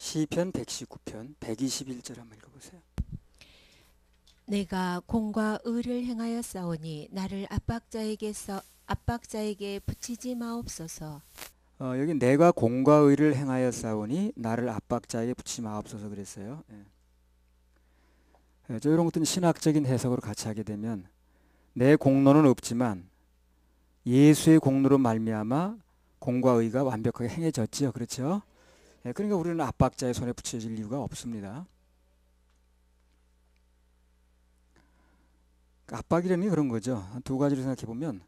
시편 119편 121절 한번 읽어보세요. 내가 공과 의를 행하여 싸우니 나를 압박자에게 붙이지 마옵소서. 여기 내가 공과 의를 행하여 싸우니 나를 압박자에게 붙이지 마옵소서 그랬어요. 저 이런 것들은 신학적인 해석으로 같이 하게 되면 내 공로는 없지만 예수의 공로로 말미암아 공과 의가 완벽하게 행해졌지요. 그렇죠? 그러니까 우리는 압박자의 손에 붙여질 이유가 없습니다. 압박이라는 게 그런 거죠. 한 두 가지로 생각해 보면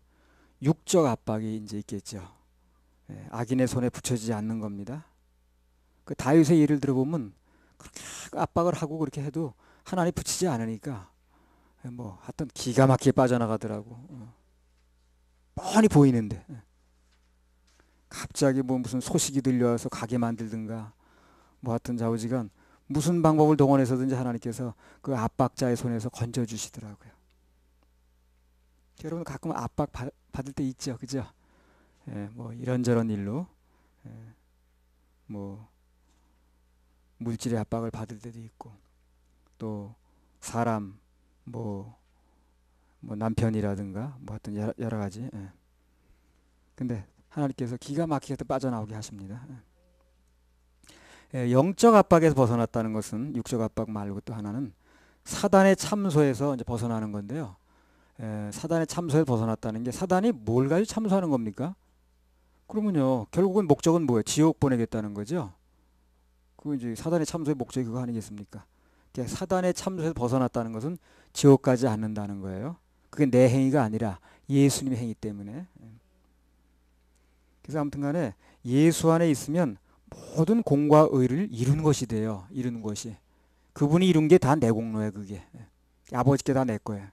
육적 압박이 이제 있겠죠. 악인의 손에 붙여지지 않는 겁니다. 그 다윗의 예를 들어보면 그렇게 압박을 하고 그렇게 해도 하나님 붙이지 않으니까 뭐 하여튼 기가 막히게 빠져나가더라고. 뻔히 보이는데 갑자기 뭐 무슨 소식이 들려와서 가게 만들든가 뭐 하여튼 좌우지간 무슨 방법을 동원해서든지 하나님께서 그 압박자의 손에서 건져주시더라고요. 여러분 가끔 압박 받을 때 있죠, 그죠? 뭐 이런저런 일로 뭐 물질의 압박을 받을 때도 있고 또 사람 뭐 남편이라든가 뭐 하여튼 여러 가지. 근데 하나님께서 기가 막히게 또 빠져나오게 하십니다. 영적 압박에서 벗어났다는 것은 육적 압박 말고 또 하나는 사단의 참소에서 이제 벗어나는 건데요. 사단의 참소에서 벗어났다는 게 사단이 뭘 가지고 참소하는 겁니까? 그러면요 결국은 목적은 뭐예요? 지옥 보내겠다는 거죠. 그 이제 사단의 참소의 목적이 그거 아니겠습니까? 그러니까 사단의 참소에서 벗어났다는 것은 지옥 가지 않는다는 거예요. 그게 내 행위가 아니라 예수님의 행위 때문에. 그래서 아무튼간에 예수 안에 있으면 모든 공과 의를 이루는 것이 돼요. 이루는 것이. 그분이 이룬 게 다 내 공로예요. 그게. 아버지께 다 내 거예요.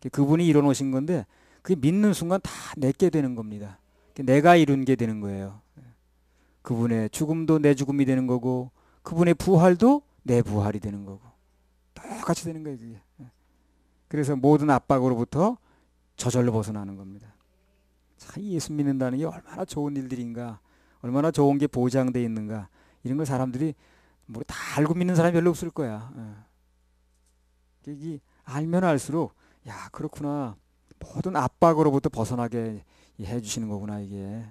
그분이 이뤄놓으신 건데 그게 믿는 순간 다 내게 되는 겁니다. 내가 이룬 게 되는 거예요. 그분의 죽음도 내 죽음이 되는 거고 그분의 부활도 내 부활이 되는 거고 똑같이 되는 거예요. 그게. 그래서 모든 압박으로부터 저절로 벗어나는 겁니다. 참 예수 믿는다는 게 얼마나 좋은 일들인가, 얼마나 좋은 게 보장되어 있는가, 이런 걸 사람들이 뭐 다 알고 믿는 사람이 별로 없을 거야. 이게 알면 알수록 야 그렇구나, 모든 압박으로부터 벗어나게 해주시는 거구나 이게.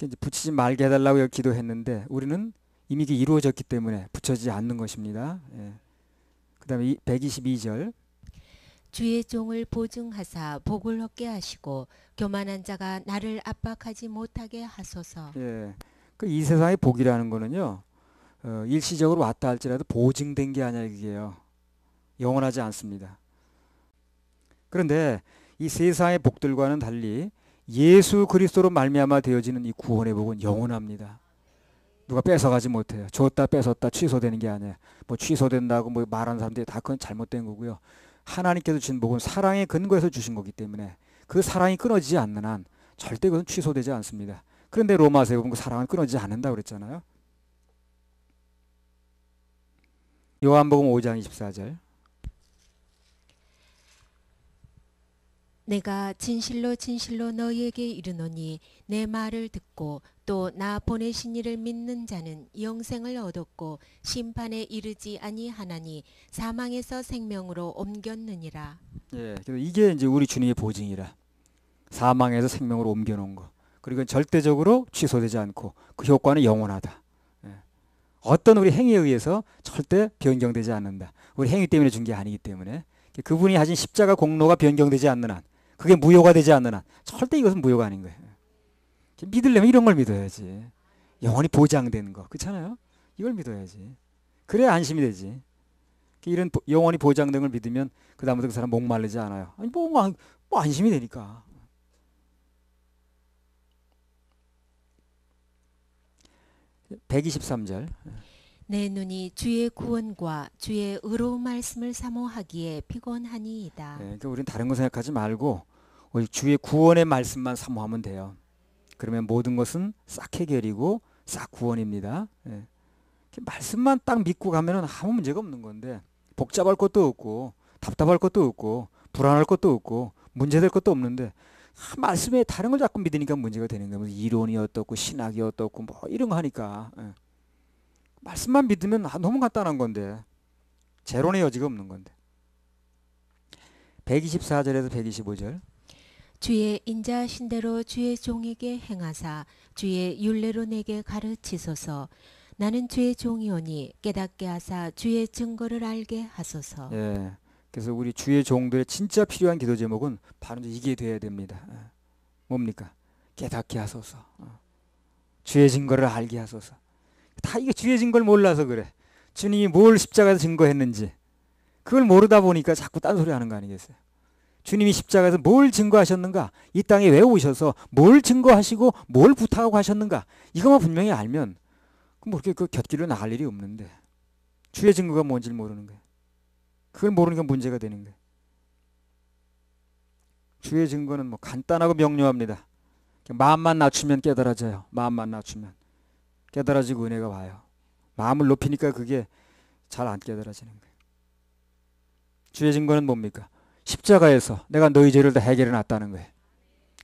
이제 붙이지 말게 해달라고 기도했는데 우리는 이미 이게 이루어졌기 때문에 붙여지지 않는 것입니다. 그 다음에 122절 주의 종을 보증하사 복을 얻게 하시고 교만한 자가 나를 압박하지 못하게 하소서. 그 이 세상의 복이라는 거는요 일시적으로 왔다 할지라도 보증된 게 아니야 이게요. 영원하지 않습니다. 그런데 이 세상의 복들과는 달리 예수 그리스도로 말미암아 되어지는 이 구원의 복은 영원합니다. 누가 뺏어가지 못해요. 줬다 뺏었다 취소되는 게 아니에요. 뭐 취소된다고 뭐 말하는 사람들이 다 그건 잘못된 거고요. 하나님께서 주신 복은 사랑의 근거에서 주신 거기 때문에 그 사랑이 끊어지지 않는 한 절대 그건 취소되지 않습니다. 그런데 로마서에 보면 그 사랑은 끊어지지 않는다고 그랬잖아요. 요한복음 5장 24절 내가 진실로 진실로 너희에게 이르노니 내 말을 듣고 또 나 보내신 이를 믿는 자는 영생을 얻었고 심판에 이르지 아니하나니 사망에서 생명으로 옮겼느니라. 그래서 이게 이제 우리 주님의 보증이라. 사망에서 생명으로 옮겨놓은 거. 그리고 절대적으로 취소되지 않고 그 효과는 영원하다. 어떤 우리 행위에 의해서 절대 변경되지 않는다. 우리 행위 때문에 준 게 아니기 때문에 그분이 하신 십자가 공로가 변경되지 않는 한, 그게 무효가 되지 않는 한 절대 이것은 무효가 아닌 거예요. 믿으려면 이런 걸 믿어야지. 영원히 보장되는 거. 그렇잖아요. 이걸 믿어야지. 그래야 안심이 되지. 이런 영원히 보장된 걸 믿으면 그 다음부터 그 사람 목마르지 않아요. 아니 뭐 안심이 되니까. (123절) 내 눈이 주의 구원과 주의 의로운 말씀을 사모하기에 피곤하니이다. 그러니까 우리는 다른 거 생각하지 말고 주의 구원의 말씀만 사모하면 돼요. 그러면 모든 것은 싹 해결이고 싹 구원입니다. 말씀만 딱 믿고 가면은 아무 문제가 없는 건데 복잡할 것도 없고 답답할 것도 없고 불안할 것도 없고 문제될 것도 없는데 말씀에 다른 걸 자꾸 믿으니까 문제가 되는 거예요. 이론이 어떻고 신학이 어떻고 뭐 이런 거 하니까. 말씀만 믿으면 너무 간단한 건데 재론의 여지가 없는 건데. 124절에서 125절. 주의 인자하신 대로 주의 종에게 행하사 주의 율례로 내게 가르치소서. 나는 주의 종이오니 깨닫게 하사 주의 증거를 알게 하소서. 예. 그래서 우리 주의 종들의 진짜 필요한 기도 제목은 바로 이게 돼야 됩니다. 뭡니까? 깨닫게 하소서. 주의 증거를 알게 하소서. 다 이게 주의 증거를 몰라서 그래. 주님이 뭘 십자가에서 증거했는지 그걸 모르다 보니까 자꾸 딴소리 하는 거 아니겠어요? 주님이 십자가에서 뭘 증거하셨는가? 이 땅에 왜 오셔서 뭘 증거하시고 뭘 부탁하고 하셨는가? 이것만 분명히 알면 뭐 그렇게 그 곁길로 나갈 일이 없는데 주의 증거가 뭔지를 모르는 거예요. 그걸 모르니까 문제가 되는 거예요. 주의 증거는 뭐 간단하고 명료합니다. 마음만 낮추면 깨달아져요. 마음만 낮추면 깨달아지고 은혜가 와요. 마음을 높이니까 그게 잘 안 깨달아지는 거예요. 주의 증거는 뭡니까? 십자가에서 내가 너희 죄를 다 해결해 놨다는 거예요.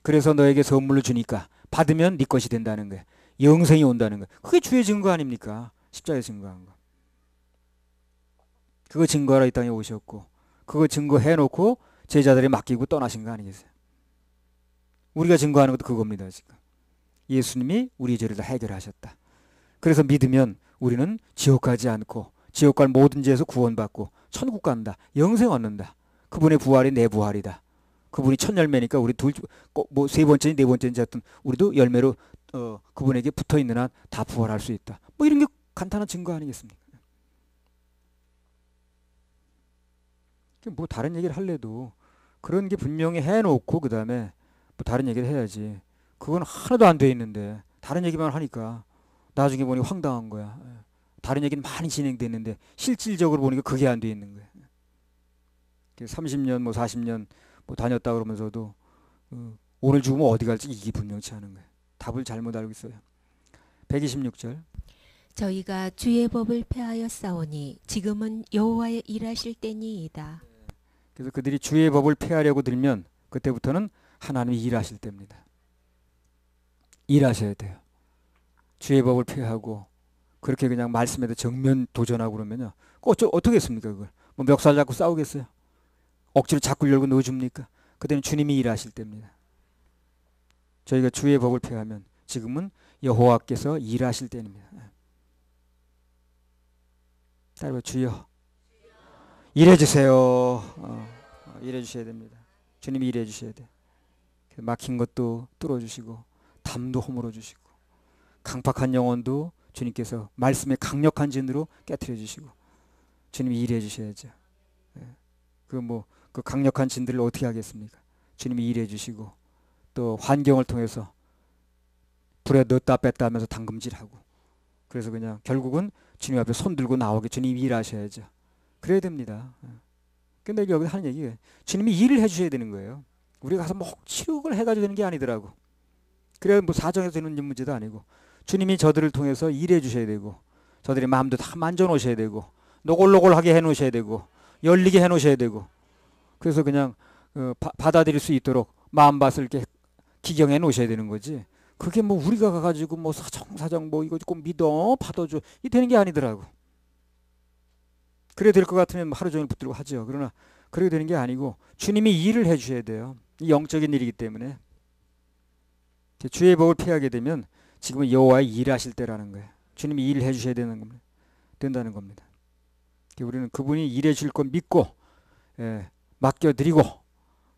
그래서 너에게 선물을 주니까 받으면 네 것이 된다는 거예요. 영생이 온다는 거예요. 그게 주의 증거 아닙니까? 십자가에 증거한 거. 그거 증거하러 이 땅에 오셨고 그거 증거해놓고 제자들이 맡기고 떠나신 거 아니겠어요? 우리가 증거하는 것도 그겁니다. 지금 예수님이 우리 죄를 다 해결하셨다. 그래서 믿으면 우리는 지옥 가지 않고 지옥 갈 모든 죄에서 구원받고 천국 간다. 영생 얻는다. 그분의 부활이 내 부활이다. 그분이 첫 열매니까 우리 뭐 세 번째니 네 번째인지 하여튼 우리도 열매로 그분에게 붙어 있는 한 다 부활할 수 있다. 뭐 이런 게 간단한 증거 아니겠습니까? 뭐 다른 얘기를 할래도 그런 게 분명히 해놓고 그 다음에 뭐 다른 얘기를 해야지. 그건 하나도 안 돼 있는데 다른 얘기만 하니까 나중에 보니 황당한 거야. 다른 얘기는 많이 진행됐는데 실질적으로 보니까 그게 안 돼 있는 거야. 30년 뭐 40년 뭐 다녔다 그러면서도 오늘 죽으면 어디 갈지 이게 분명치 않은 거야. 답을 잘못 알고 있어요. 126절. 저희가 주의 법을 폐하여 싸우니 지금은 여호와의 일하실 때니이다. 그래서 그들이 주의 법을 폐하려고 들면 그때부터는 하나님이 일하실 때입니다. 일하셔야 돼요. 주의 법을 폐하고 그렇게 그냥 말씀에도 정면 도전하고 그러면요. 어떻게 했습니까 그걸? 뭐 멱살 잡고 싸우겠어요? 억지로 자꾸 열고 넣어줍니까? 그때는 주님이 일하실 때입니다. 저희가 주의 법을 폐하면 지금은 여호와께서 일하실 때입니다. 따라서 주여 일해주세요. 일해주셔야 됩니다. 주님이 일해주셔야 돼. 막힌 것도 뚫어주시고 담도 허물어주시고 강팍한 영혼도 주님께서 말씀의 강력한 진으로 깨트려 주시고 주님이 일해주셔야죠. 그 강력한 진들을 어떻게 하겠습니까? 주님이 일해주시고 또 환경을 통해서 불에 넣었다 뺐다 하면서 담금질하고 그래서 그냥 결국은 주님 앞에 손 들고 나오게 주님이 일하셔야죠. 그래야 됩니다. 근데 여기 하는 얘기가 주님이 일을 해주셔야 되는 거예요. 우리가 가서 뭐 치료를 해가지고 되는 게 아니더라고. 그래야 뭐 사정해서 되는 문제도 아니고 주님이 저들을 통해서 일해 주셔야 되고 저들의 마음도 다 만져 놓으셔야 되고 노골노골하게 해 놓으셔야 되고 열리게 해 놓으셔야 되고 그래서 그냥 받아들일 수 있도록 마음밭을 이렇게 기경해 놓으셔야 되는 거지. 그게 뭐 우리가 가가지고 뭐 사정 뭐 이거 꼭 믿어 받아줘 이 되는 게 아니더라고. 그래 될 것 같으면 하루 종일 붙들고 하죠. 그러나 그렇게 되는 게 아니고 주님이 일을 해주셔야 돼요. 이 영적인 일이기 때문에 주의 법을 피하게 되면 지금은 여호와의 일하실 때라는 거예요. 주님이 일을 해주셔야 된다는 겁니다. 우리는 그분이 일해 줄 건 믿고 맡겨드리고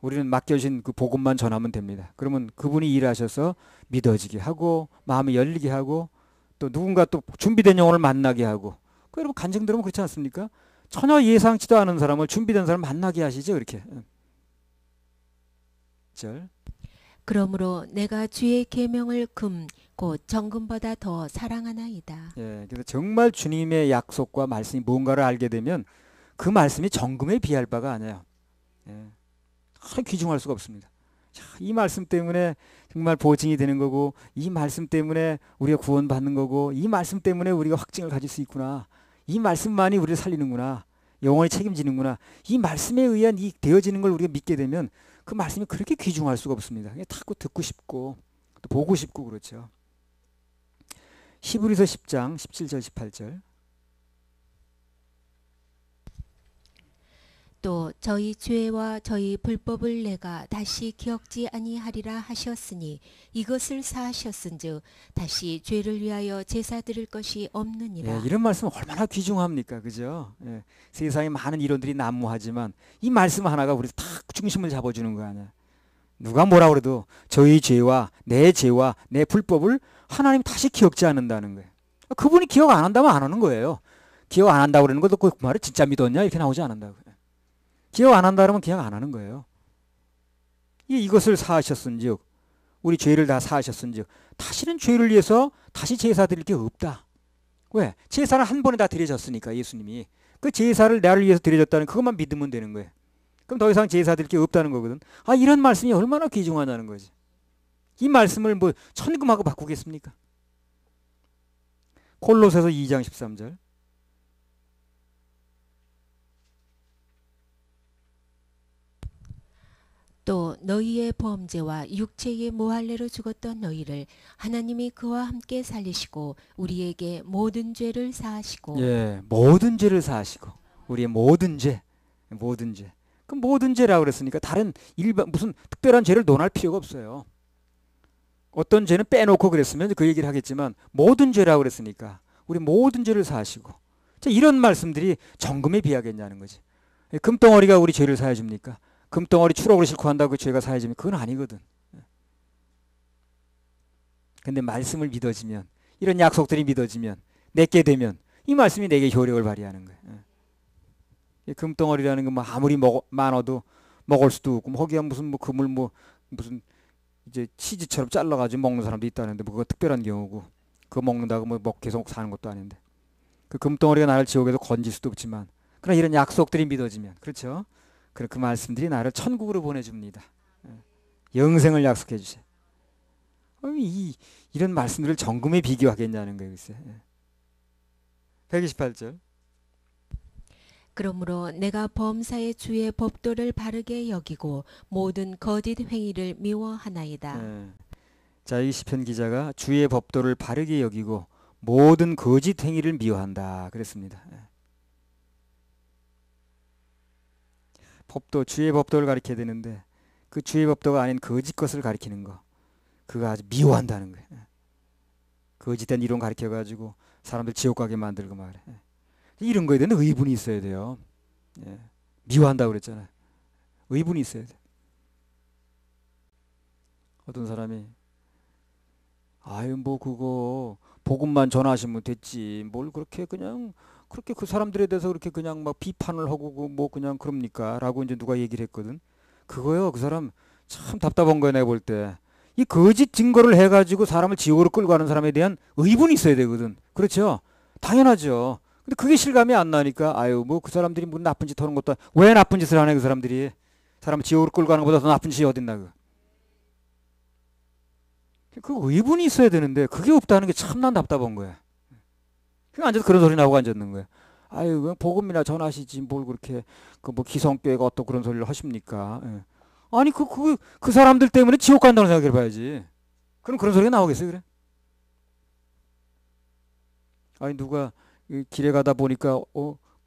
우리는 맡겨진 그 복음만 전하면 됩니다. 그러면 그분이 일하셔서 믿어지게 하고 마음이 열리게 하고 또 누군가 또 준비된 영혼을 만나게 하고 여러분 간증 들으면 그렇지 않습니까? 전혀 예상치도 않은 사람을 준비된 사람 만나게 하시죠. 이렇게. 그러므로 내가 주의 계명을 곧 정금보다 더 사랑하나이다. 그래서 정말 주님의 약속과 말씀이 뭔가를 알게 되면 그 말씀이 정금에 비할 바가 아니에요. 귀중할 수가 없습니다. 자, 이 말씀 때문에 정말 보증이 되는 거고 이 말씀 때문에 우리가 구원받는 거고 이 말씀 때문에 우리가 확증을 가질 수 있구나. 이 말씀만이 우리를 살리는구나. 영원히 책임지는구나. 이 말씀에 의한 이 되어지는 걸 우리가 믿게 되면 그 말씀이 그렇게 귀중할 수가 없습니다. 그냥 자꾸 듣고 싶고 또 보고 싶고 그렇죠. 히브리서 10장 17절 18절. 또 저희 죄와 저희 불법을 내가 다시 기억지 아니하리라 하셨으니 이것을 사하셨은즉 다시 죄를 위하여 제사 드릴 것이 없느니라. 예, 이런 말씀은 얼마나 귀중합니까, 그죠? 예, 세상에 많은 이론들이 난무하지만 이 말씀 하나가 우리 딱 중심을 잡아주는 거 아니야. 누가 뭐라 그래도 저희 죄와 내 불법을 하나님 다시 기억지 않는다는 거예요. 그분이 기억 안 한다면 안 하는 거예요. 기억 안 한다고 그러는 것도 그 말을 진짜 믿었냐 이렇게 나오지 않는다고요. 기억 안 한다 그러면 기억 안 하는 거예요. 이것을 사하셨은즉 우리 죄를 다 사하셨은즉 다시는 죄를 위해서 다시 제사 드릴 게 없다. 왜? 제사는 한 번에 다 드려졌으니까 예수님이. 그 제사를 나를 위해서 드려졌다는 그것만 믿으면 되는 거예요. 그럼 더 이상 제사 드릴 게 없다는 거거든. 이런 말씀이 얼마나 귀중하냐는 거지. 이 말씀을 뭐 천금하고 바꾸겠습니까? 골로새서 2장 13절. 또 너희의 범죄와 육체의 모할례로 죽었던 너희를 하나님이 그와 함께 살리시고 우리에게 모든 죄를 사하시고. 예, 모든 죄를 사하시고 우리의 모든 죄. 그 모든 죄라고 그랬으니까 다른 일반 무슨 특별한 죄를 논할 필요가 없어요. 어떤 죄는 빼놓고 그랬으면 그 얘기를 하겠지만 모든 죄라고 그랬으니까 우리 모든 죄를 사하시고. 자, 이런 말씀들이 정금에 비하겠냐는 거지. 금덩어리가 우리 죄를 사해 줍니까? 금덩어리 추럭으로 싣고 한다고 그 죄가 사해집니까? 그건 아니거든. 근데 말씀을 믿어지면 이런 약속들이 믿어지면 내게 되면 이 말씀이 내게 효력을 발휘하는 거예요. 금덩어리라는 건 뭐 아무리 많아도 먹을 수도 없고 거기에 무슨 뭐 금을 뭐 무슨 이제 치즈처럼 잘라가지고 먹는 사람도 있다는데 뭐 그거 특별한 경우고 그거 먹는다고 뭐 계속 사는 것도 아닌데 그 금덩어리가 나를 지옥에서 건질 수도 없지만 그러나 이런 약속들이 믿어지면 그렇죠. 그 말씀들이 나를 천국으로 보내줍니다. 영생을 약속해 주세요. 이런 말씀들을 정금에 비교하겠냐는 거예요. 128절. 그러므로 내가 범사의 주의 법도를 바르게 여기고 모든 거짓 행위를 미워하나이다. 자, 이 시편 기자가 주의 법도를 바르게 여기고 모든 거짓 행위를 미워한다 그랬습니다. 법도, 주의 법도를 가리켜야 되는데 그 주의 법도가 아닌 거짓 것을 가리키는 거 그거 아주 미워한다는 거예요. 거짓된 이론 가리켜가지고 사람들 지옥 가게 만들고 말해. 이런 거에 대한 의분이 있어야 돼요. 미워한다고 그랬잖아요. 의분이 있어야 돼. 어떤 사람이 아유 뭐 그거 복음만 전하시면 됐지 뭘 그렇게 그냥 그렇게 그 사람들에 대해서 그렇게 그냥 막 비판을 하고 뭐 그냥 그럽니까? 라고 이제 누가 얘기를 했거든. 그거요. 그 사람 참 답답한 거야 내가 볼 때. 이 거짓 증거를 해가지고 사람을 지옥으로 끌고 가는 사람에 대한 의분이 있어야 되거든. 그렇죠? 당연하죠. 근데 그게 실감이 안 나니까 아유 뭐 그 사람들이 뭐 나쁜 짓 하는 것도 왜 나쁜 짓을 하네 그 사람들이. 사람을 지옥으로 끌고 가는 것보다 더 나쁜 짓이 어딨나 그 의분이 있어야 되는데 그게 없다는 게 참 난 답답한 거야. 그냥 앉아서 그런 소리 나오고 앉았는 거예요. 아유, 왜 복음이나 전하시지 뭘 그렇게 그 뭐 기성교회가 어떤 그런 소리를 하십니까? 아니 그 사람들 때문에 지옥 간다는 생각을 해봐야지. 그럼 그런 소리가 나오겠어요, 그래? 아니 누가 길에 가다 보니까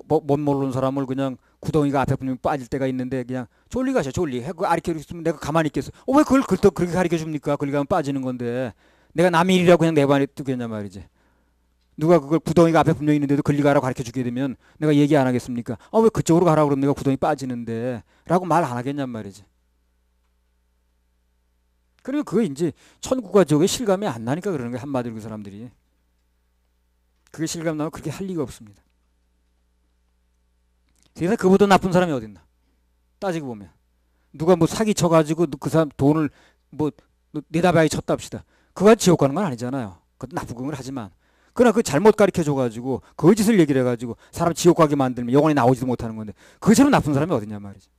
못 모르는 사람을 그냥 구덩이가 앞에 보면 빠질 때가 있는데 그냥 졸리 가셔 졸리. 그 가르쳐 줬으면 내가 가만히 있겠어. 왜 그걸 또 그렇게 가르쳐 줍니까? 거기 가면 빠지는 건데 내가 남의 일이라고 그냥 내버려 두겠냐 말이지. 누가 그걸 구덩이가 앞에 분명히 있는데도 걸리 가라고 가르쳐 주게 되면 내가 얘기 안 하겠습니까? 왜 그쪽으로 가라고 그러면 내가 구덩이 빠지는데 라고 말 안 하겠냔 말이지. 그리고 그게 이제 천국과 지옥의 실감이 안 나니까 그러는 거야. 한마디로 그 사람들이. 그게 실감 나면 그렇게 할 리가 없습니다. 세상에 그보다 나쁜 사람이 어딨나. 따지고 보면. 누가 뭐 사기 쳐가지고 그 사람 돈을 뭐 내다봐야 쳤다 합시다. 그가 지옥 가는 건 아니잖아요. 그것도 나쁜 걸 하지만. 그러나 그 잘못 가르쳐줘가지고 거짓을 얘기를 해가지고 사람 지옥 가게 만들면 영원히 나오지도 못하는 건데 그처럼 나쁜 사람이 어딨냐 말이지.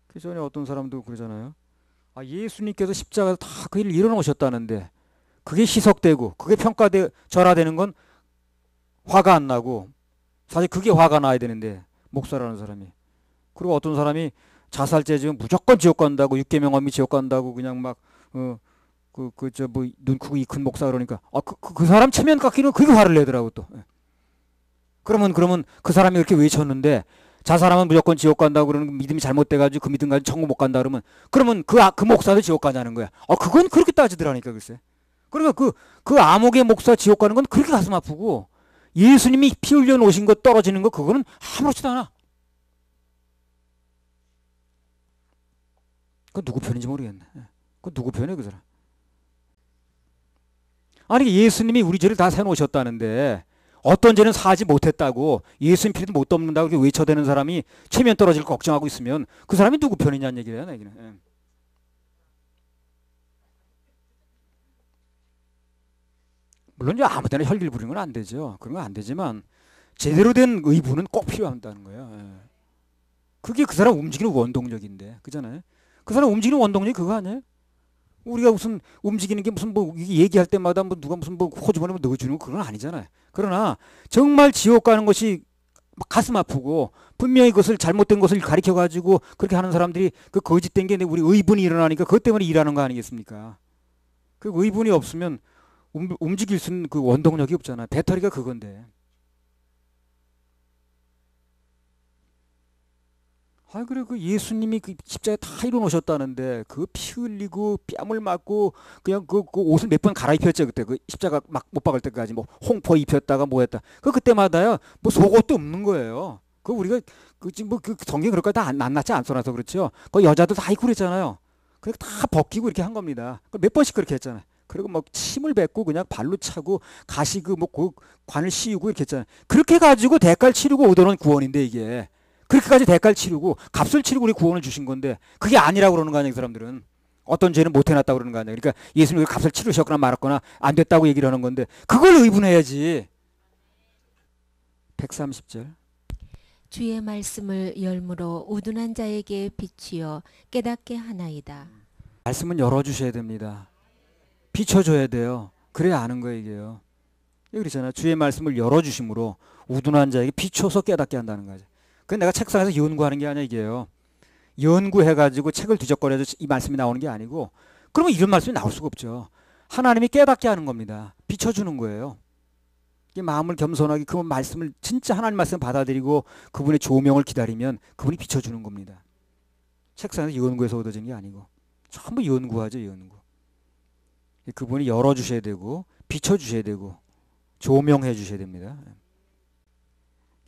그 전에 어떤 사람도 그러잖아요. 예수님께서 십자가에서 다 그 일을 이뤄놓으셨다는데 그게 희석되고 그게 절하되는 건 화가 안 나고 사실 그게 화가 나야 되는데 목사라는 사람이. 그리고 어떤 사람이 자살죄 지면 무조건 지옥 간다고, 육계명 엄히 지옥 간다고 그냥 막 눈 크고 이 큰 목사 그러니까 그 사람 체면 깎이는 그게 화를 내더라고 또. 그러면 그 사람이 그렇게 외쳤는데 자살하면 무조건 지옥 간다고 그러는 믿음이 잘못돼가지고 그 믿음 가지고 천국 못 간다 그러면 그 목사도 지옥 가냐는 거야. 그건 그렇게 따지더라니까 글쎄. 그러니까 그 암흑의 목사 지옥 가는 건 그렇게 가슴 아프고 예수님이 피 흘려 놓으신 거 떨어지는 거 그거는 아무렇지도 않아. 그건 누구 편인지 모르겠네. 그건 누구 편이야 그 사람. 아니 예수님이 우리 죄를 다 세놓으셨다는데 어떤 죄는 사지 못했다고 예수님 피도 못 덮는다고 이렇게 외쳐대는 사람이 체면 떨어질 거 걱정하고 있으면 그 사람이 누구 편이냐는 얘기야 내기는. 물론 이제 아무 데나 혈기를 부리는 건 안 되죠. 그런 건 안 되지만 제대로 된 의부는 꼭 필요하다는 거예요. 그게 그 사람 움직이는 원동력인데 그잖아요. 그 사람 움직이는 원동력이 그거 아니에요? 우리가 무슨 움직이는 게 무슨 뭐 얘기할 때마다 뭐 누가 무슨 뭐 호주머니에 넣어주는 거 그건 아니잖아요. 그러나 정말 지옥 가는 것이 가슴 아프고 분명히 그것을 잘못된 것을 가리켜 가지고 그렇게 하는 사람들이 그 거짓된 게 우리 의분이 일어나니까 그것 때문에 일하는 거 아니겠습니까? 그 의분이 없으면 움직일 수 있는 그 원동력이 없잖아요. 배터리가 그건데. 그래 그 예수님이 그 십자가에 다 이뤄놓으셨다는데 그 피 흘리고 뺨을 맞고 그냥 그 옷을 몇 번 갈아입혔죠 그때 그 십자가 막 못 박을 때까지 뭐 홍포 입혔다가 뭐 했다 그때마다요 뭐 속옷도 없는 거예요. 그 우리가 지금 뭐 그 성경 그럴 거다안 낫지 안 써놔서 그렇죠. 그 여자도 다 입고 그랬잖아요. 그래 다 벗기고 이렇게 한 겁니다. 몇 번씩 그렇게 했잖아요. 그리고 막 침을 뱉고 그냥 발로 차고 가시 그 관을 씌우고 이렇게 했잖아요. 그렇게 가지고 대가를 치르고 오더는 구원인데 이게. 그렇게까지 대가를 치르고 값을 치르고 우리 구원을 주신 건데 그게 아니라고 그러는 거 아니야 이 사람들은. 어떤 죄는 못 해놨다고 그러는 거 아니야. 그러니까 예수님이 값을 치르셨거나 말았거나 안 됐다고 얘기를 하는 건데 그걸 의분해야지. 130절 주의 말씀을 열무로 우둔한 자에게 비추어 깨닫게 하나이다. 말씀은 열어주셔야 됩니다. 비춰줘야 돼요. 그래야 아는 거예요 이게요. 그렇잖아. 주의 말씀을 열어주심으로 우둔한 자에게 비춰서 깨닫게 한다는 거죠. 그건 내가 책상에서 연구하는 게 아니야 이게요. 연구해가지고 책을 뒤적거려서 이 말씀이 나오는 게 아니고 그러면 이런 말씀이 나올 수가 없죠. 하나님이 깨닫게 하는 겁니다. 비춰주는 거예요. 마음을 겸손하게 그 말씀을 진짜 하나님 말씀을 받아들이고 그분의 조명을 기다리면 그분이 비춰주는 겁니다. 책상에서 연구해서 얻어지는 게 아니고 전부 연구하죠 연구. 그분이 열어주셔야 되고 비춰주셔야 되고 조명해 주셔야 됩니다.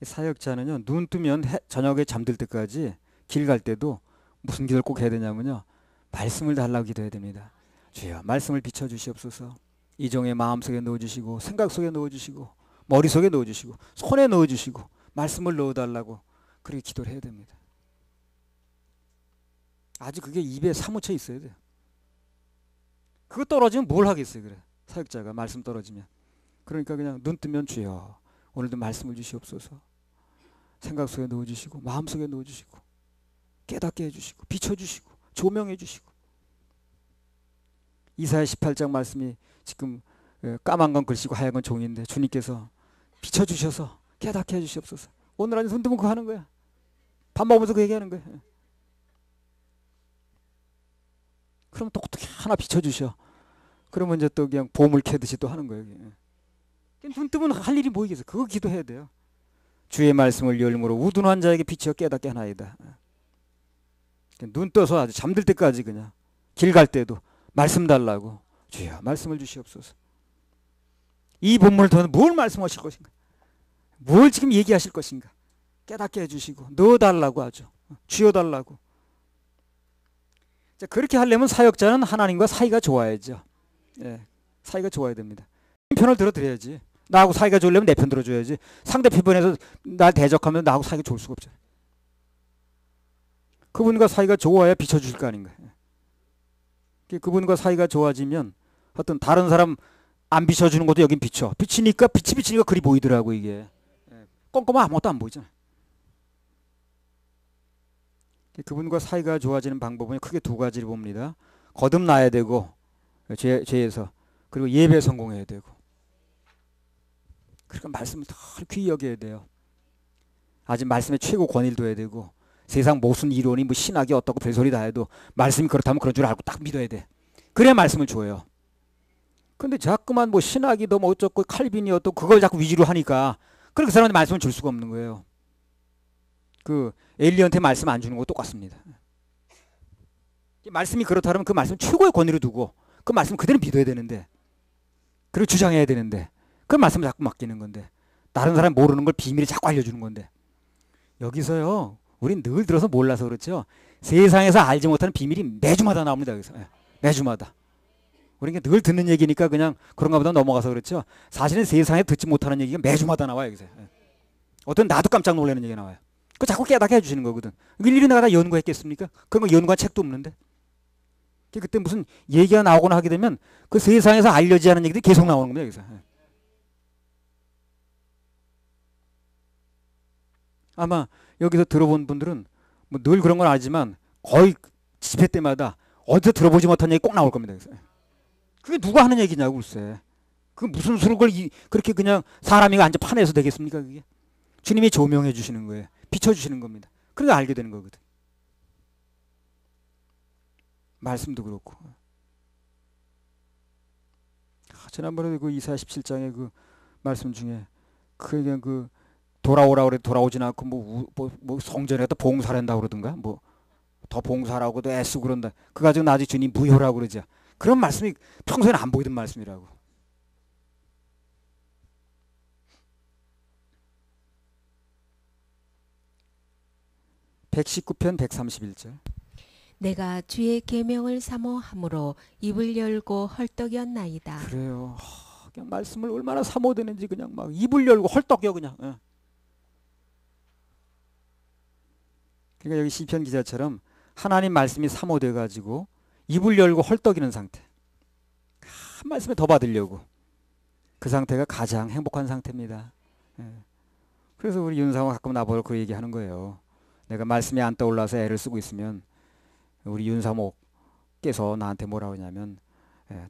사역자는요 눈 뜨면 저녁에 잠들 때까지 길 갈 때도 무슨 기도를 꼭 해야 되냐면요 말씀을 달라고 기도해야 됩니다. 주여 말씀을 비춰주시옵소서. 이종의 마음속에 넣어주시고 생각 속에 넣어주시고 머릿속에 넣어주시고 손에 넣어주시고 말씀을 넣어달라고 그렇게 기도를 해야 됩니다. 아주 그게 입에 사무쳐 있어야 돼요. 그거 떨어지면 뭘 하겠어요. 그래 사역자가 말씀 떨어지면. 그러니까 그냥 눈 뜨면 주여 오늘도 말씀을 주시옵소서. 생각 속에 넣어주시고 마음 속에 넣어주시고 깨닫게 해주시고 비춰주시고 조명해주시고. 이사야 18장 말씀이 지금 까만 건 글씨고 하얀 건 종인데 주님께서 비춰주셔서 깨닫게 해주시옵소서. 오늘 안에 눈 뜨면 그거 하는 거야. 밥 먹으면서 그 얘기하는 거야. 그럼 또 어떻게 하나 비춰주셔. 그러면 이제 또 그냥 보물 캐듯이 또 하는 거예요. 눈 뜨면 할 일이 뭐 있겠어. 그거 기도해야 돼요. 주의 말씀을 열므로 우둔한 자에게 비추어 깨닫게 하나이다. 눈 떠서 아주 잠들 때까지 그냥 길 갈 때도 말씀 달라고 주여 말씀을 주시옵소서. 이 본문을 통해서 뭘 말씀하실 것인가, 뭘 지금 얘기하실 것인가 깨닫게 해주시고 넣어달라고 하죠. 쥐어달라고. 자, 그렇게 하려면 사역자는 하나님과 사이가 좋아야죠. 사이가 좋아야 됩니다. 편을 들어드려야지. 나하고 사이가 좋으려면 내 편 들어줘야지. 상대편에서 날 대적하면 나하고 사이가 좋을 수가 없잖아요. 그분과 사이가 좋아야 비춰주실 거 아닌가. 그분과 사이가 좋아지면 어떤 다른 사람 안 비춰주는 것도 여긴 비춰. 비치니까 빛이 비치니까 그리 보이더라고 이게. 꼼꼼하면 아무것도 안 보이잖아. 그분과 사이가 좋아지는 방법은 크게 두 가지를 봅니다. 거듭나야 되고 죄에서, 그리고 예배 성공해야 되고. 그러니까 말씀을 더 귀히 여겨야 돼요. 아직 말씀에 최고 권위를 둬야 되고 세상 무슨 이론이 뭐 신학이 어떻고 별소리 다 해도 말씀이 그렇다면 그런 줄 알고 딱 믿어야 돼. 그래야 말씀을 줘요. 근데 자꾸만 뭐 신학이 더 뭐 어쩌고 칼빈이 어떻고 그걸 자꾸 위주로 하니까 그렇게 그 사람한테 말씀을 줄 수가 없는 거예요. 그 엘리한테 말씀 안 주는 거 똑같습니다. 말씀이 그렇다면 그 말씀 최고의 권위로 두고 그 말씀 그대로 믿어야 되는데 그리고 주장해야 되는데 그 말씀을 자꾸 맡기는 건데 다른 사람 모르는 걸 비밀에 자꾸 알려주는 건데 여기서요 우린 늘 들어서 몰라서 그렇죠. 세상에서 알지 못하는 비밀이 매주마다 나옵니다. 여기서 매주마다 우리가 늘 듣는 얘기니까 그냥 그런가 보다 넘어가서 그렇죠. 사실은 세상에 듣지 못하는 얘기가 매주마다 나와요. 여기서 어떤 나도 깜짝 놀라는 얘기가 나와요. 그 자꾸 깨닫게 해주시는 거거든. 일일이 내가 다 연구했겠습니까? 그런 거 연구한 책도 없는데. 그때 무슨 얘기가 나오거나 하게 되면 그 세상에서 알려지지 않은 얘기들이 계속 나오는 겁니다. 여기서. 아마 여기서 들어본 분들은 뭐 늘 그런 건 아니지만 거의 집회 때마다 어디서 들어보지 못한 얘기 꼭 나올 겁니다. 여기서. 그게 누가 하는 얘기냐고 글쎄. 그 무슨 수를 그렇게 그냥 사람이 앉아 파내서 되겠습니까? 그게 주님이 조명해 주시는 거예요. 비춰주시는 겁니다. 그러니까 알게 되는 거거든. 말씀도 그렇고. 지난번에 그 이사야 17장의 그 말씀 중에 그냥 그 돌아오라 그래 돌아오진 않고 뭐 성전에 또 봉사를 한다고 그러던가 뭐 더 봉사라고도 애쓰고 그런다. 그 가지고 나중에 주님 무효라고 그러죠. 그런 말씀이 평소에는 안 보이던 말씀이라고. (119편) 131절. 내가 주의 계명을 사모함으로 입을 열고 헐떡였나이다. 그래요. 그냥 말씀을 얼마나 사모되는지 그냥 막 입을 열고 헐떡여 그냥. 그러니까 여기 시편 기자처럼 하나님 말씀이 사모돼 가지고 입을 열고 헐떡이는 상태. 한 말씀에 더 받으려고. 그 상태가 가장 행복한 상태입니다. 그래서 우리 윤상호 가끔 나보고 그 얘기하는 거예요. 내가 말씀이 안 떠올라서 애를 쓰고 있으면 우리 윤사목께서 나한테 뭐라 그러냐면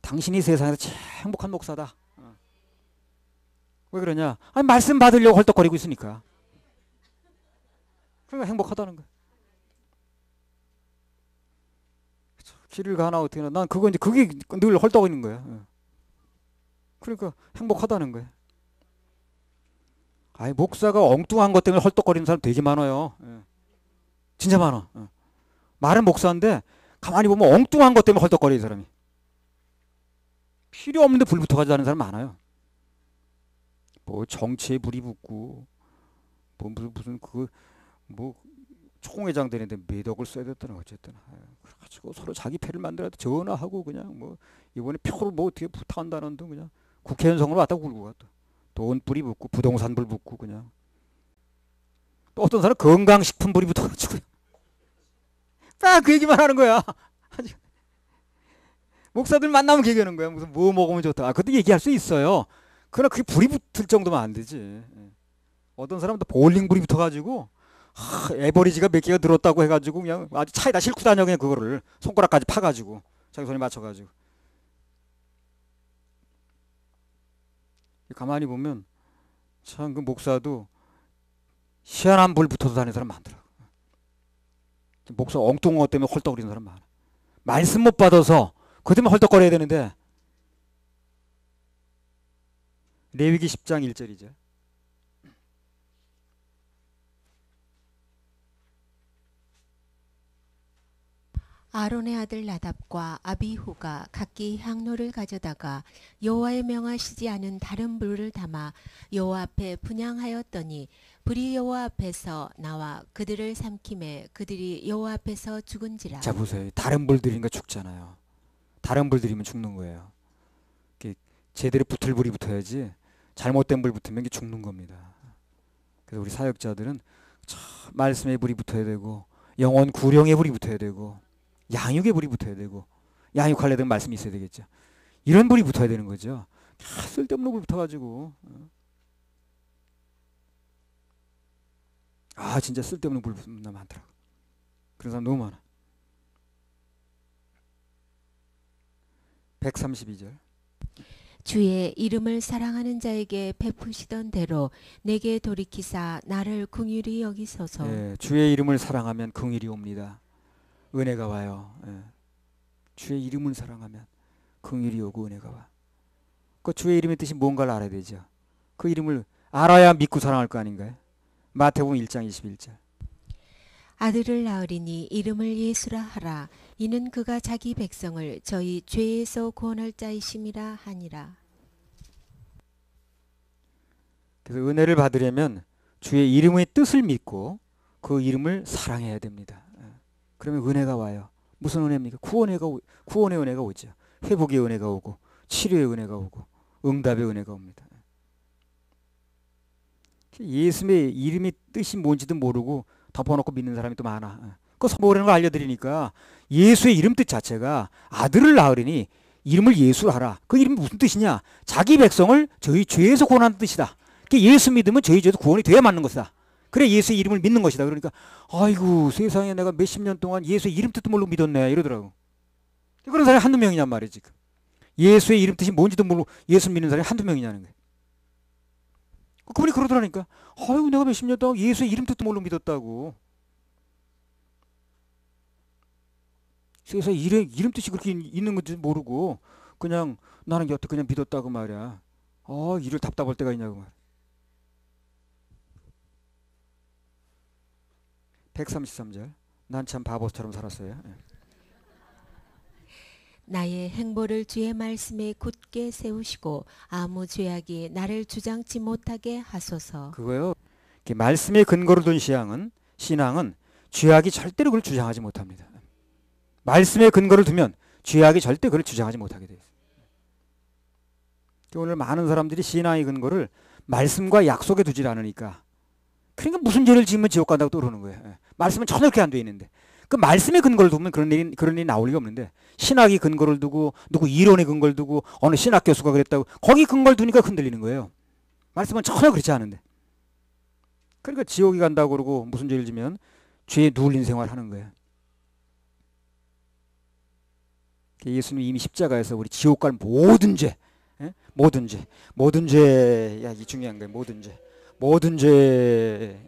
당신이 세상에서 제일 행복한 목사다. 왜 그러냐? 아니 말씀 받으려고 헐떡거리고 있으니까. 그러니까 행복하다는 거야. 길을 가나 어떻게 하나. 난 그거 이제 그게 늘 헐떡거리는 거야. 그러니까 행복하다는 거야. 아니 목사가 엉뚱한 것 때문에 헐떡거리는 사람 되게 많아요. 진짜 많아. 말은 목사인데 가만히 보면 엉뚱한 것 때문에 헐떡거리는 사람이. 필요 없는데 불 붙어가지고 하는 사람 많아요. 뭐 정치에 불이 붙고 뭐 무슨 그 뭐 총회장 되는데 몇 억을 써야 됐다는 어쨌든 그래가지고 서로 자기 패를 만들어야 돼. 전화하고 그냥 뭐 이번에 표를 뭐 어떻게 부탁한다는 둥 그냥 국회의원성으로 왔다 굴고 갔다. 돈 불이 붙고 부동산 불 붙고 그냥 또 어떤 사람 건강식품 불이 붙어가지고 딱 그 얘기만 하는 거야. 목사들 만나면 그 얘기하는 거야. 무슨 뭐 먹으면 좋다. 그것도 얘기할 수 있어요. 그러나 그게 불이 붙을 정도면 안 되지. 어떤 사람도 볼링 불이 붙어가지고 에버리지가 몇 개가 들었다고 해가지고 그냥 아주 차에다 싣고 다녀 그냥 그거를 손가락까지 파가지고 자기 손에 맞춰가지고. 가만히 보면 참 그 목사도 희한한 불 붙어서 다니는 사람 많더라고. 목사 엉뚱한 것 때문에 헐떡거리는 사람 많아. 말씀 못 받아서 그 때문에 헐떡거려야 되는데. 레위기 10장 1절이죠. 아론의 아들 나답과 아비후가 각기 향로를 가져다가 여호와의 명하시지 않은 다른 불을 담아 여호와 앞에 분향하였더니 불이 여호와 앞에서 나와 그들을 삼킴에 그들이 여호와 앞에서 죽은지라. 자 보세요. 다른 불 들이니까 죽잖아요. 다른 불 들이면 죽는 거예요. 제대로 붙을 불이 붙어야지 잘못된 불 붙으면 이게 죽는 겁니다. 그래서 우리 사역자들은 참 말씀의 불이 붙어야 되고 영혼 구령의 불이 붙어야 되고 양육의 불이 붙어야 되고 양육하려면 말씀이 있어야 되겠죠. 이런 불이 붙어야 되는 거죠. 쓸데없는 불 붙어가지고 진짜 쓸데없는 불 붙는 사람 많더라고. 그런 사람 너무 많아. 132절. 주의 이름을 사랑하는 자에게 베푸시던 대로 내게 돌이키사 나를 긍휼히 여기소서. 예, 주의 이름을 사랑하면 긍휼이 옵니다. 은혜가 와요. 예. 주의 이름을 사랑하면 긍휼이 오고 은혜가 와. 그 주의 이름의 뜻이 뭔가를 알아야 되죠. 그 이름을 알아야 믿고 사랑할 거 아닌가요? 마태복음 1장 21절. 아들을 낳으리니 이름을 예수라 하라. 이는 그가 자기 백성을 저희 죄에서 구원할 자이심이라 하니라. 그래서 은혜를 받으려면 주의 이름의 뜻을 믿고 그 이름을 사랑해야 됩니다. 그러면 은혜가 와요. 무슨 은혜입니까? 구원의 은혜가 오죠. 회복의 은혜가 오고 치료의 은혜가 오고 응답의 은혜가 옵니다. 예수의 이름의 뜻이 뭔지도 모르고 덮어놓고 믿는 사람이 또 많아. 그 모르는 걸 알려드리니까 예수의 이름 뜻 자체가 아들을 낳으리니 이름을 예수로 하라. 그 이름이 무슨 뜻이냐? 자기 백성을 저희 죄에서 구원하는 뜻이다. 예수 믿으면 저희 죄도 구원이 돼야 맞는 것이다. 그래 예수의 이름을 믿는 것이다. 그러니까 아이고 세상에 내가 몇십 년 동안 예수의 이름 뜻도 모르고 믿었네 이러더라고. 그런 사람이 한두 명이냔 말이지. 지금. 예수의 이름 뜻이 뭔지도 모르고 예수 믿는 사람이 한두 명이냐는 거예요. 그분이 그러더라니까. 아이고 내가 몇십 년 동안 예수의 이름 뜻도 모르고 믿었다고. 세상에 이름 뜻이 그렇게 있는 건지 모르고 그냥 나는 여태 그냥 믿었다고 말이야. 이를 답답할 때가 있냐고 말이야. 133절. 난 참 바보처럼 살았어요. 나의 행보를 주의 말씀에 굳게 세우시고 아무 죄악이 나를 주장치 못하게 하소서. 그거요. 말씀에 근거를 둔 신앙은 죄악이 절대로 그걸 주장하지 못합니다. 말씀에 근거를 두면 죄악이 절대 그걸 주장하지 못하게 돼요. 오늘 많은 사람들이 신앙의 근거를 말씀과 약속에 두질 않으니까 그러니까 무슨 죄를 지으면 지옥 간다고 또 그러는 거예요. 말씀은 전혀 그렇게 안 돼 있는데 그 말씀의 근거를 두면 그런 일이 나올 리가 없는데 신학이 근거를 두고 누구 이론의 근거를 두고 어느 신학 교수가 그랬다고 거기 근거를 두니까 흔들리는 거예요. 말씀은 전혀 그렇지 않은데 그러니까 지옥에 간다고 그러고 무슨 죄를 지면 죄에 누울린 생활을 하는 거예요. 예수님이 이미 십자가에서 우리 지옥 갈 모든 죄 모든 죄, 야, 이 중요한 거예요. 모든 죄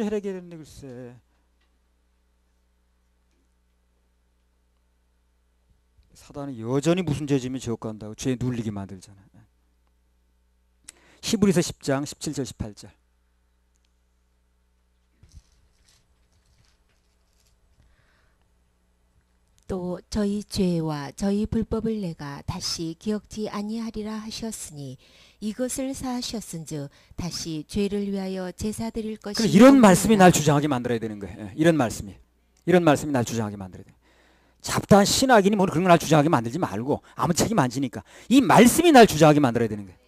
해결해야 되는데 글쎄. 사단은 여전히 무슨 죄 지면 지옥 간다고 죄에 눌리게 만들잖아요. 히브리서 10장 17절 18절. 또 저희 죄와 저희 불법을 내가 다시 기억지 아니하리라 하셨으니 이것을 사하셨은즉 다시 죄를 위하여 제사 드릴 것이 이런 말씀이 날 주장하게 만들어야 되는 거예요. 이런 말씀이 날 주장하게 만들어야 돼. 잡다한 신학이니 뭐 그런 걸 날 주장하게 만들지 말고 아무 책임 안 지니까 이 말씀이 날 주장하게 만들어야 되는 거예요.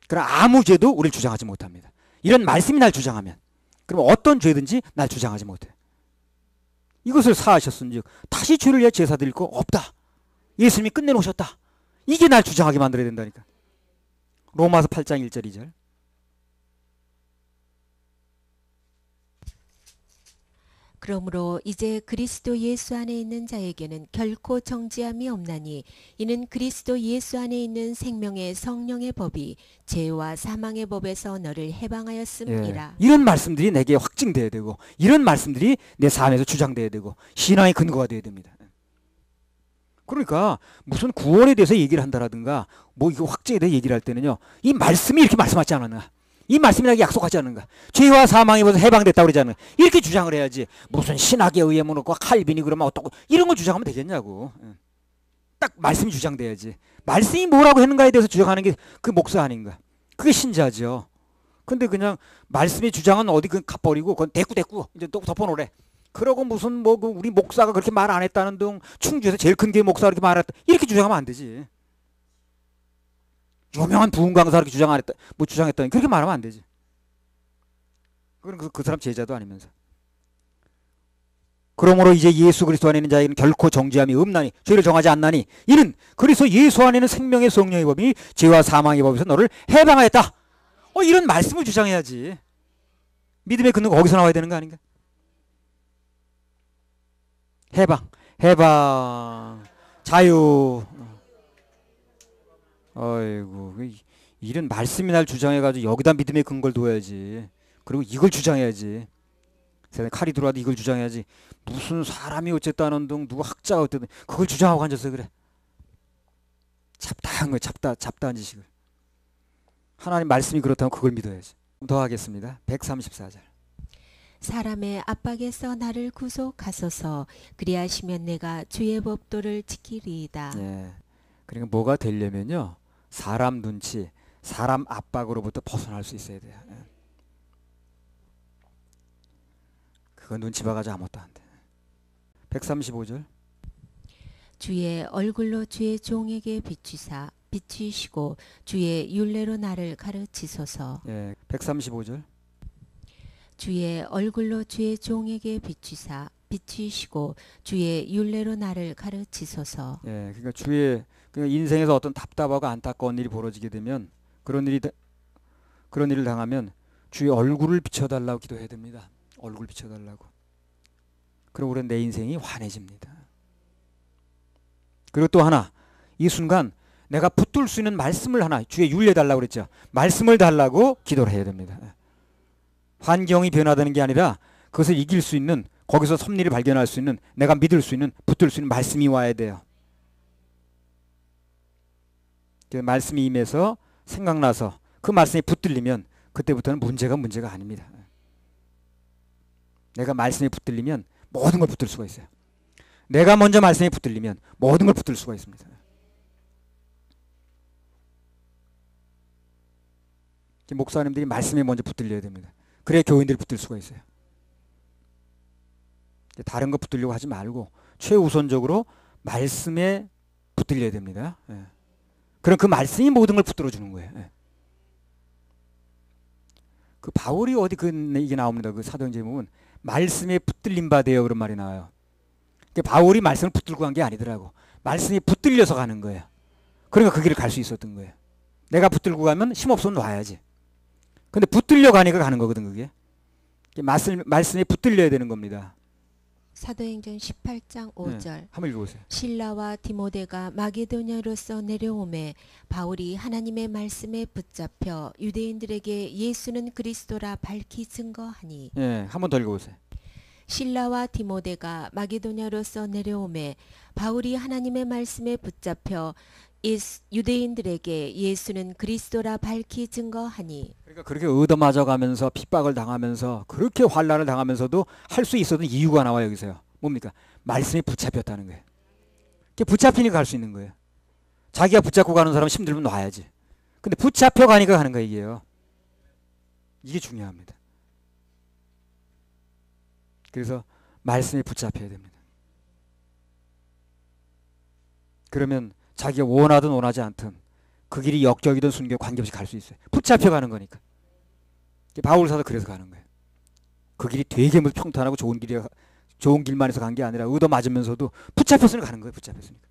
그럼 아무 죄도 우리를 주장하지 못합니다. 이런 말씀이 날 주장하면 그럼 어떤 죄든지 날 주장하지 못해. 이것을 사하셨은즉 다시 죄를 위해 제사 드릴 거 없다. 예수님이 끝내놓으셨다. 이게 날 주장하게 만들어야 된다니까. 로마서 8장 1절 2절. 그러므로 이제 그리스도 예수 안에 있는 자에게는 결코 정죄함이 없나니 이는 그리스도 예수 안에 있는 생명의 성령의 법이 죄와 사망의 법에서 너를 해방하였음이라. 이런 말씀들이 내게 확증돼야 되고 이런 말씀들이 내 삶에서 주장돼야 되고 신앙의 근거가 돼야 됩니다. 그러니까 무슨 구원에 대해서 얘기를 한다라든가 뭐 이거 확증에 대해 얘기를 할 때는요. 이 말씀이 이렇게 말씀하지 않았나. 이 말씀이 나에게 약속하지 않는가. 죄와 사망에 벌써 해방됐다고 그러지 않는가. 이렇게 주장을 해야지. 무슨 신학에 의해 뭐 칼빈이 그러면 어떻고 이런 거 주장하면 되겠냐고. 딱 말씀이 주장돼야지. 말씀이 뭐라고 했는가에 대해서 주장하는 게 그 목사 아닌가. 그게 신자죠. 근데 그냥 말씀의 주장은 어디 그 갚버리고 그건 대꾸 이제 또 덮어놓으래. 그러고 무슨 뭐 우리 목사가 그렇게 말 안 했다는 등 충주에서 제일 큰 게 목사가 그렇게 말했다. 이렇게 주장하면 안 되지. 유명한 부흥 강사 이렇게 주장했다니 그렇게 말하면 안 되지. 그럼 그 사람 제자도 아니면서. 그러므로 이제 예수 그리스도 안에 있는 자에게는 결코 정죄함이 없나니 죄를 정하지 않나니 이는 그리스도 예수 안에는 생명의 성령의 법이 죄와 사망의 법에서 너를 해방하였다. 이런 말씀을 주장해야지. 믿음의 근거가 거기서 나와야 되는 거 아닌가? 해방, 자유. 아이고, 이런 말씀이 날 주장해가지고 여기다 믿음의 근거를 둬야지. 그리고 이걸 주장해야지. 세상에 칼이 들어와도 이걸 주장해야지. 무슨 사람이 어쨌다는 둥 누구 학자가 어쨌든 그걸 주장하고 앉아서 그래. 잡다한 거야. 잡다한 지식을. 하나님 말씀이 그렇다면 그걸 믿어야지. 더 하겠습니다. 134절. 사람의 압박에서 나를 구속하소서. 그리하시면 내가 주의 법도를 지키리이다. 예. 그러니까 뭐가 되려면요. 사람 눈치, 사람 압박으로부터 벗어날 수 있어야 돼요. 예. 그거 눈치 봐가지고 아무것도 안 돼. 135절. 주의 얼굴로 주의 종에게 비추시고 주의 율례로 나를 가르치소서. 예. 135절. 주의 얼굴로 주의 종에게 비추시고 주의 율례로 나를 가르치소서. 예. 그러니까 그러니까 인생에서 어떤 답답하고 안타까운 일이 벌어지게 되면 그런 일을 당하면 주의 얼굴을 비춰달라고 기도해야 됩니다. 얼굴 비춰달라고. 그리고 그런 내 인생이 환해집니다. 그리고 또 하나, 이 순간 내가 붙들 수 있는 말씀을 하나, 주의 율례 달라고 그랬죠. 말씀을 달라고 기도를 해야 됩니다. 환경이 변화되는 게 아니라 그것을 이길 수 있는, 거기서 섭리를 발견할 수 있는, 내가 믿을 수 있는, 붙들 수 있는 말씀이 와야 돼요. 그 말씀이 임해서 생각나서 그 말씀이 붙들리면 그때부터는 문제가 아닙니다. 내가 말씀에 붙들리면 모든 걸 붙들 수가 있어요. 내가 먼저 말씀에 붙들리면 모든 걸 붙들 수가 있습니다. 목사님들이 말씀에 먼저 붙들려야 됩니다. 그래야 교인들이 붙들 수가 있어요. 다른 거 붙들려고 하지 말고 최우선적으로 말씀에 붙들려야 됩니다. 예. 그럼 그 말씀이 모든 걸 붙들어 주는 거예요. 예. 그 바울이 어디 이게 나옵니다. 그 사도행전 보면 말씀에 붙들림 받아요 그런 말이 나와요. 바울이 말씀을 붙들고 간 게 아니더라고. 말씀이 붙들려서 가는 거예요. 그러니까 그 길을 갈 수 있었던 거예요. 내가 붙들고 가면 힘없으면 놔야지. 근데 붙들려 가니까 가는 거거든 그게. 말씀에 붙들려야 되는 겁니다. 사도행전 18장 5절. 네, 한번 읽어보세요. 실라와 디모데가 마게도냐로서 내려오매 바울이 하나님의 말씀에 붙잡혀 유대인들에게 예수는 그리스도라 밝히 증거하니. 네, 한번 더 읽어보세요. 실라와 디모데가 마게도냐로서 내려오매 바울이 하나님의 말씀에 붙잡혀 유대인들에게 예수는 그리스도라 밝히 증거하니. 그러니까 그렇게 얻어맞아가면서 핍박을 당하면서 그렇게 환난을 당하면서도 할 수 있었던 이유가 나와요. 여기서요. 뭡니까? 말씀에 붙잡혔다는 거예요. 붙잡히니까 갈 수 있는 거예요. 자기가 붙잡고 가는 사람은 힘들면 놔야지. 근데 붙잡혀 가니까 가는 거예요. 이게요. 이게 중요합니다. 그래서 말씀에 붙잡혀야 됩니다. 그러면 자기가 원하든 원하지 않든 그 길이 역적이든 순교 관계없이 갈 수 있어요. 붙잡혀 가는 거니까. 바울사도 그래서 가는 거예요. 그 길이 되게 평탄하고 좋은 길만 해서 간 게 아니라 얻어 맞으면서도 붙잡혔으니까 가는 거예요. 붙잡혔으니까.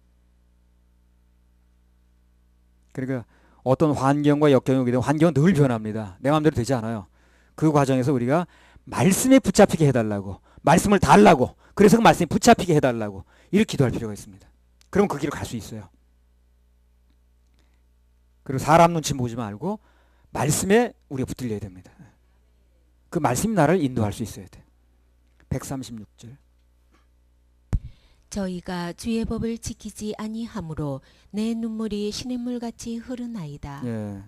그러니까 어떤 환경과 역경이 오게 되면 환경은 늘 변합니다. 내 마음대로 되지 않아요. 그 과정에서 우리가 말씀에 붙잡히게 해달라고, 말씀을 달라고, 그래서 그 말씀에 붙잡히게 해달라고 이렇게 기도할 필요가 있습니다. 그럼 그 길을 갈 수 있어요. 그리고 사람 눈치 보지 말고 말씀에 우리가 붙들려야 됩니다. 그 말씀이 나를 인도할 수 있어야 돼. 136절. 저희가 주의 법을 지키지 아니하므로 내 눈물이 시냇물같이 흐르나이다. 예.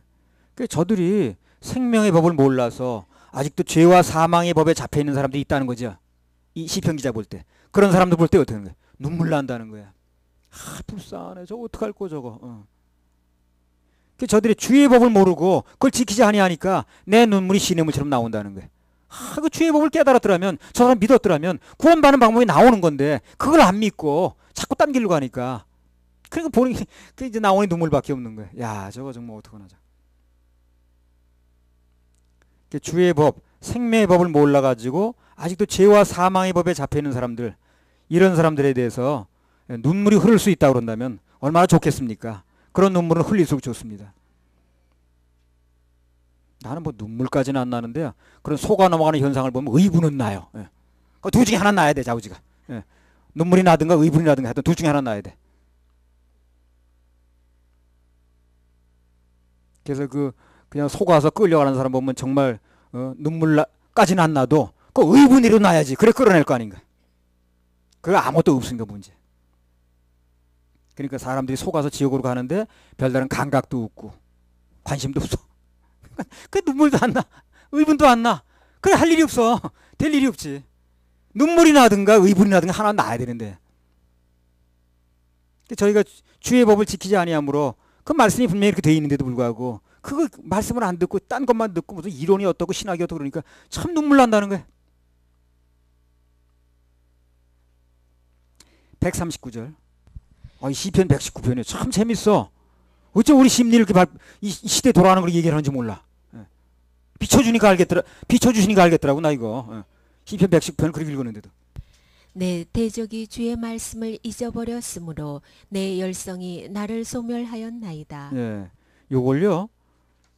그 저들이 생명의 법을 몰라서 아직도 죄와 사망의 법에 잡혀 있는 사람들이 있다는 거죠. 이 시편 기자 볼 때. 그런 사람들 볼 때 어떻게 하는 거야? 눈물 난다는 거야. 아, 불쌍하네. 저거 어떡할 거 저거. 저들이 주의 법을 모르고 그걸 지키지 아니하니까 내 눈물이 시냇물처럼 나온다는 거예요. 아, 그 주의 법을 깨달았더라면, 저 사람 믿었더라면 구원받는 방법이 나오는 건데 그걸 안 믿고 자꾸 딴 길로 가니까 그러니까 보는 게 이제 나오는 눈물밖에 없는 거예요. 야, 저거 정말 어떡하나. 주의 법, 생명의 법을 몰라가지고 아직도 죄와 사망의 법에 잡혀있는 사람들, 이런 사람들에 대해서 눈물이 흐를 수 있다고 그런다면 얼마나 좋겠습니까? 그런 눈물은 흘릴수록 좋습니다. 나는 뭐 눈물까지는 안 나는데요. 그런 속아 넘어가는 현상을 보면 의부는 나요. 예. 둘 중에 하나 나야 돼, 자우지가. 예. 눈물이 나든가 의분이 나든가 하여튼 둘 중에 하나 나야 돼. 그래서 그냥 속아서 끌려가는 사람 보면 정말 눈물까지는 안 나도 그 의분이 일어나야지. 그래 끌어낼 거 아닌가. 그거 아무것도 없으니까 문제. 그러니까 사람들이 속아서 지옥으로 가는데 별다른 감각도 없고 관심도 없어. 그 눈물도 안 나. 의분도 안 나. 그래 할 일이 없어. 될 일이 없지. 눈물이 나든가 의분이 나든가 하나 나야 되는데. 저희가 주의 법을 지키지 아니하므로 그 말씀이 분명히 이렇게 돼 있는데도 불구하고 그거 말씀을 안 듣고 딴 것만 듣고 무슨 이론이 어떻고 신학이 어떻고 그러니까 참 눈물 난다는 거야. 139절. 이 시편 119편이 참 재밌어. 어째 우리 심리를 이렇게 이 시대 돌아가는 걸 얘기를 하는지 몰라. 비춰주니까 알겠더라. 비춰주시니까 알겠더라고 나 이거. 시편 119편을 그렇게 읽었는데도. 내 대적이 주의 말씀을 잊어버렸으므로 내 열성이 나를 소멸하였나이다. 예, 요걸요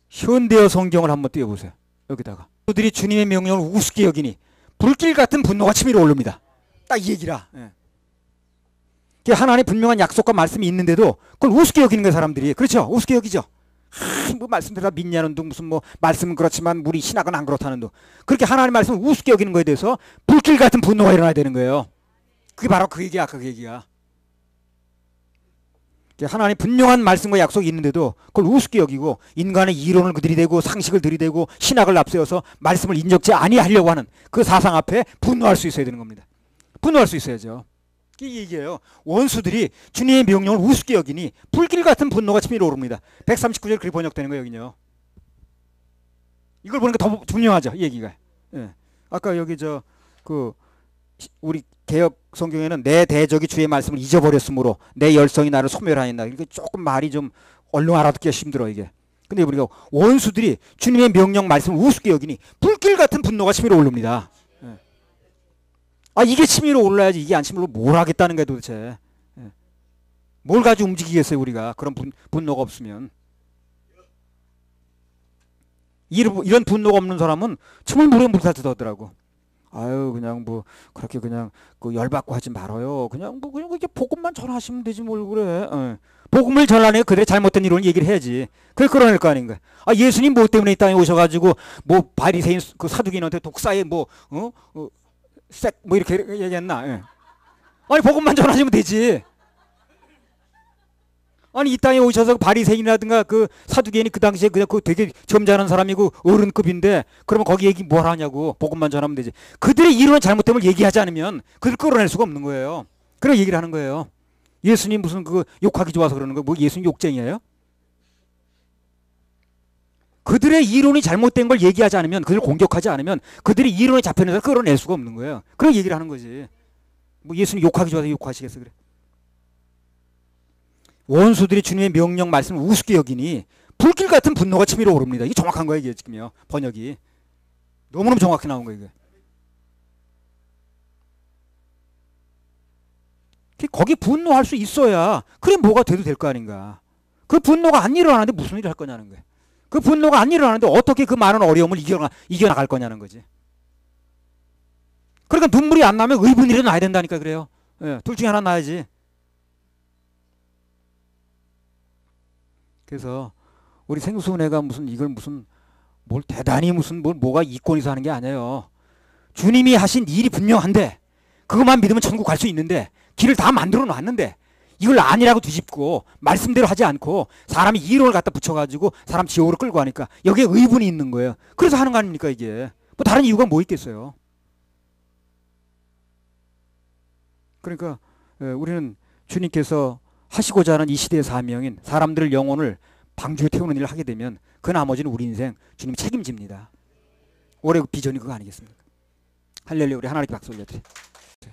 현대어 성경을 한번 띄워보세요. 여기다가 그들이 주님의 명령을 우습게 여기니 불길 같은 분노가 치밀어 오릅니다. 딱 이 얘기라. 예. 하나님의 분명한 약속과 말씀이 있는데도 그걸 우습게 여기는 거예요 사람들이. 그렇죠? 우습게 여기죠. 뭐 말씀들 다 믿냐는 둥 무슨 뭐 말씀은 그렇지만 우리 신학은 안 그렇다는 둥 그렇게 하나님의 말씀을 우습게 여기는 거에 대해서 불길 같은 분노가 일어나야 되는 거예요. 그게 바로 그 얘기야. 그 얘기야. 하나님의 분명한 말씀과 약속이 있는데도 그걸 우습게 여기고 인간의 이론을 들이대고 상식을 들이대고 신학을 앞세워서 말씀을 인정치 아니하려고 하는 그 사상 앞에 분노할 수 있어야 되는 겁니다. 분노할 수 있어야죠. 이 얘기예요. 원수들이 주님의 명령을 우습게 여기니 불길 같은 분노가 치밀어 오릅니다. 139절 그렇게 번역되는 거예요. 여기요. 이걸 보니까 더 분명하죠. 이 얘기가. 예. 아까 여기 우리 개역 성경에는 내 대적이 주의 말씀을 잊어버렸으므로 내 열성이 나를 소멸하였나. 이게 조금 말이 좀 얼른 알아듣기가 힘들어 이게. 근데 우리가 원수들이 주님의 명령 말씀을 우습게 여기니 불길 같은 분노가 치밀어 오릅니다. 이게 치밀어 올라야지. 이게 안 치밀어 뭘 하겠다는 거야 도대체. 뭘 가지고 움직이겠어요 우리가. 그런 분노가 없으면. 이런 분노가 없는 사람은 정말 물에 물 탔더라고. 아유 그냥 뭐 그렇게 그냥 열받고 하지 말아요. 그냥 이렇게 복음만 전하시면 되지 뭘 그래. 복음을 전하는 게 그들의 잘못된 이론을 얘기를 해야지. 그래 끌어낼 거 아닌가. 예수님 뭐 때문에 이 땅에 오셔가지고 뭐 바리새인 그 사두개인한테 독사에 뭐 이렇게 얘기했나? 예. 복음만 전하시면 되지. 이 땅에 오셔서 바리새인이라든가 그 사두개인이 그 당시에 그냥 되게 점잖은 사람이고 어른급인데 그러면 거기 얘기 뭘 하냐고. 복음만 전하면 되지. 그들의 이론은 잘못됨을 얘기하지 않으면 그들 끌어낼 수가 없는 거예요. 그래 얘기를 하는 거예요. 예수님 무슨 욕하기 좋아서 그러는 거예요. 뭐 예수님 욕쟁이에요? 그들의 이론이 잘못된 걸 얘기하지 않으면 그들을 공격하지 않으면 그들이 이론에 잡혀내서 끌어낼 수가 없는 거예요. 그런 얘기를 하는 거지. 뭐 예수님 욕하기 좋아서 욕하시겠어 그래. 원수들이 주님의 명령 말씀을 우습게 여기니 불길 같은 분노가 치밀어 오릅니다. 이게 정확한 거예요 이게 지금요. 번역이. 너무너무 정확히 나온 거예요 이게. 거기 분노할 수 있어야 그래 뭐가 돼도 될 거 아닌가. 그 분노가 안 일어나는데 무슨 일을 할 거냐는 거예요. 그 분노가 안 일어나는데 어떻게 그 많은 어려움을 이겨나갈 거냐는 거지. 그러니까 눈물이 안 나면 의분이 일어나야 된다니까 그래요. 예, 둘 중에 하나 나야지. 그래서 우리 생수은혜가 이걸 뭘 대단히 뭐가 이권이 사는 게 아니에요. 주님이 하신 일이 분명한데 그것만 믿으면 천국 갈 수 있는데 길을 다 만들어 놨는데 이걸 아니라고 뒤집고 말씀대로 하지 않고 사람이 이론을 갖다 붙여가지고 사람 지옥으로 끌고 가니까 여기에 의분이 있는 거예요. 그래서 하는 거 아닙니까 이게. 뭐 다른 이유가 뭐 있겠어요. 그러니까 우리는 주님께서 하시고자 하는 이 시대의 사명인 사람들의 영혼을 방주에 태우는 일을 하게 되면 그 나머지는 우리 인생 주님이 책임집니다. 올해 비전이 그거 아니겠습니까? 할렐루야. 우리 하나님께 박수 올려드려요.